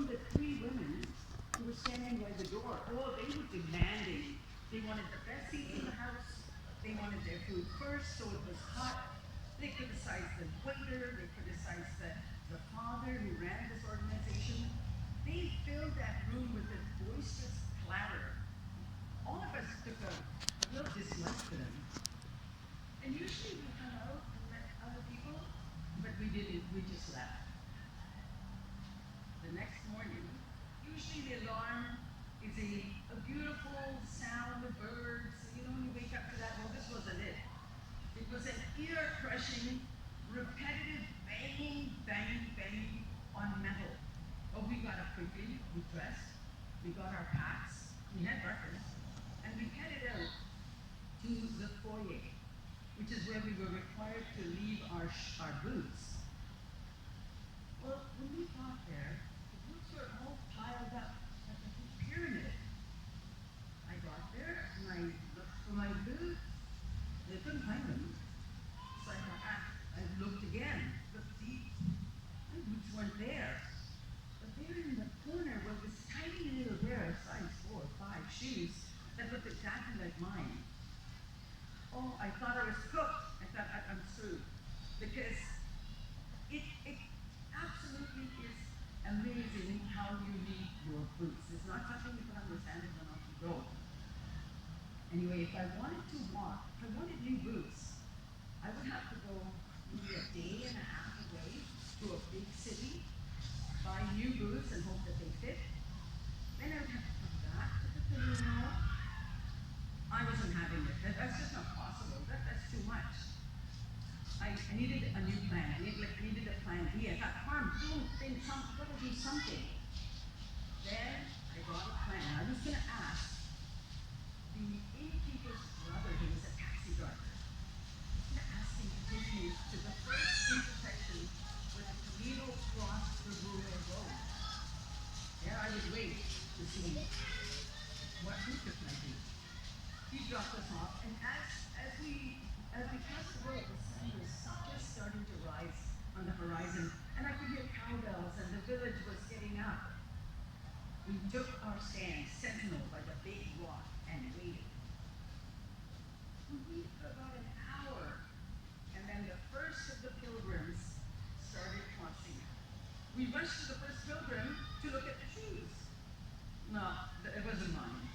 from the three women who were standing by the door, oh, they were demanding. They wanted the best seats in the house. They wanted their food first, so it was hot. They criticized the waiter. They criticized the father who ran this organization. They filled that room with a boisterous clatter. All of us took a real dislike to them. And usually we come out and met other people, but we didn't. We just left. The next morning, usually the alarm is a beautiful sound of birds. You know, when you wake up to that, well, this wasn't it. It was an ear-crushing, repetitive banging, banging, banging on metal. Oh, we got up quickly, we dressed, we got our packs, we had breakfast, and we headed out to the foyer, which is where we were required to leave our boots. Well, when we got there, the boots were all piled up like a big pyramid. I got there and I looked for my boots. I couldn't find them. So I thought, I looked again, looked deep. My boots weren't there. But there in the corner was this tiny little pair of size 4 or 5 shoes that looked exactly like mine. Oh, I thought I was cooked. I thought I'm screwed. Because it absolutely is amazing how you need your boots. It's not something you put on your sandals and off you go. Anyway, if I wanted to walk, if I wanted new boots, I would have to go maybe a day and a half away to a big city, buy new boots and hope that they fit. Then I would have to come back to the Filipino. I wasn't having it. That's just not possible. That's too much. I needed a new plan. I needed a plan B. I thought, come on, gotta do something. Then I got a plan. I was going to ask the innkeeper's brother, who was a taxi driver. I was going to ask him to take me to the first intersection where the Toledo crossed the rural road. There I would wait to see what route it might be. He dropped us off, and as we crossed the road, the sun was just starting to rise on the horizon, and I could hear cowbells, and the village was getting up. We took our stand, sentinel by the big rock, and waited. We waited for about an hour, and then the first of the pilgrims started crossing. We rushed to the first pilgrim to look at the shoes. No, it wasn't mine.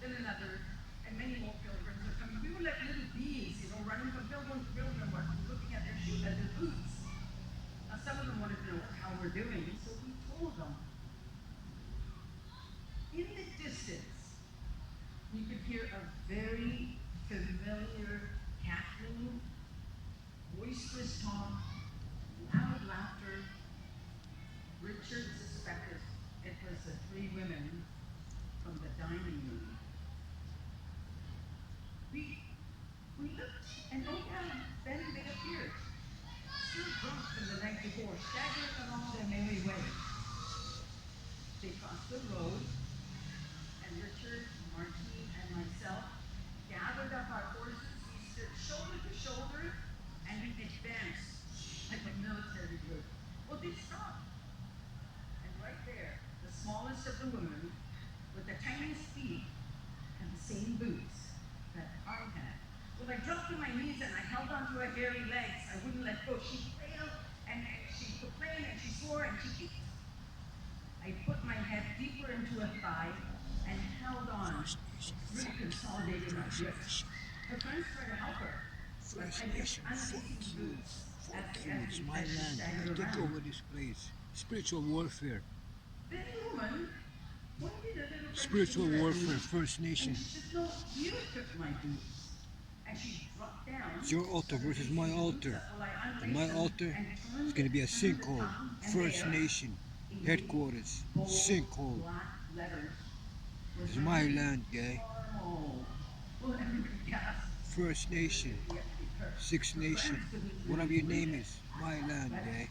Then another, and many more pilgrims were coming. We were like little bees, running from pilgrim to pilgrim, looking at their shoes, at their boots. Now, some of them wanted to know how we're doing, so we told them. In the distance, you could hear a very familiar cackling, boisterous talk, loud laughter. Richard suspected it was the 3 women from the dining room. We looked, and oh yeah, then they appeared, still drunk from the night before, staggering along their merry way. They crossed the road, and Richard, Martine, and myself gathered up our horses. We stood shoulder to shoulder, and we advanced like a military group. Well, they stopped. And right there, the smallest of the women, with the tiniest feet and the same boots that I had. Well, I dropped to my knees and I held onto her hairy legs. I wouldn't let go. She wailed and she complained and she swore and she kicked. I put my head deeper into her thigh and held on, really consolidating my grip. Her friends tried to help her, but I kept unseating boots. Fuck you, it's my land. Take over this place. Spiritual warfare. Then the woman pointed a little Spiritual warfare, First Nation. She said, no, you took my boots. And she dropped down. It's your altar versus my altar. And my altar is going to be a sinkhole. First Nation headquarters. Sinkhole. This is my land, guy. First Nation. Sixth Nation. Whatever your name is. My land, guy.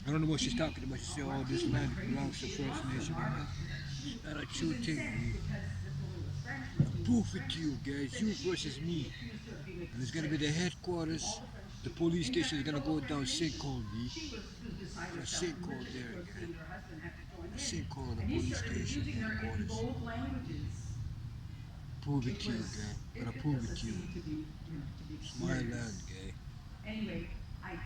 I don't know what she's talking about. She said, oh, this land belongs to First Nation. Not a true thing. Proof it to you guys, you versus me. And it's gonna be the headquarters. The police station is gonna go down sinkhole, B. Got a yourself sinkhole maliciously there, towards me gang. and your husband had to join A in. sinkhole in the And you police started station using her in headquarters. both languages. Prove it It to you, was gang. it, Gotta it prove was it a to you. scene to be It's my land, experienced. gang. Anyway, I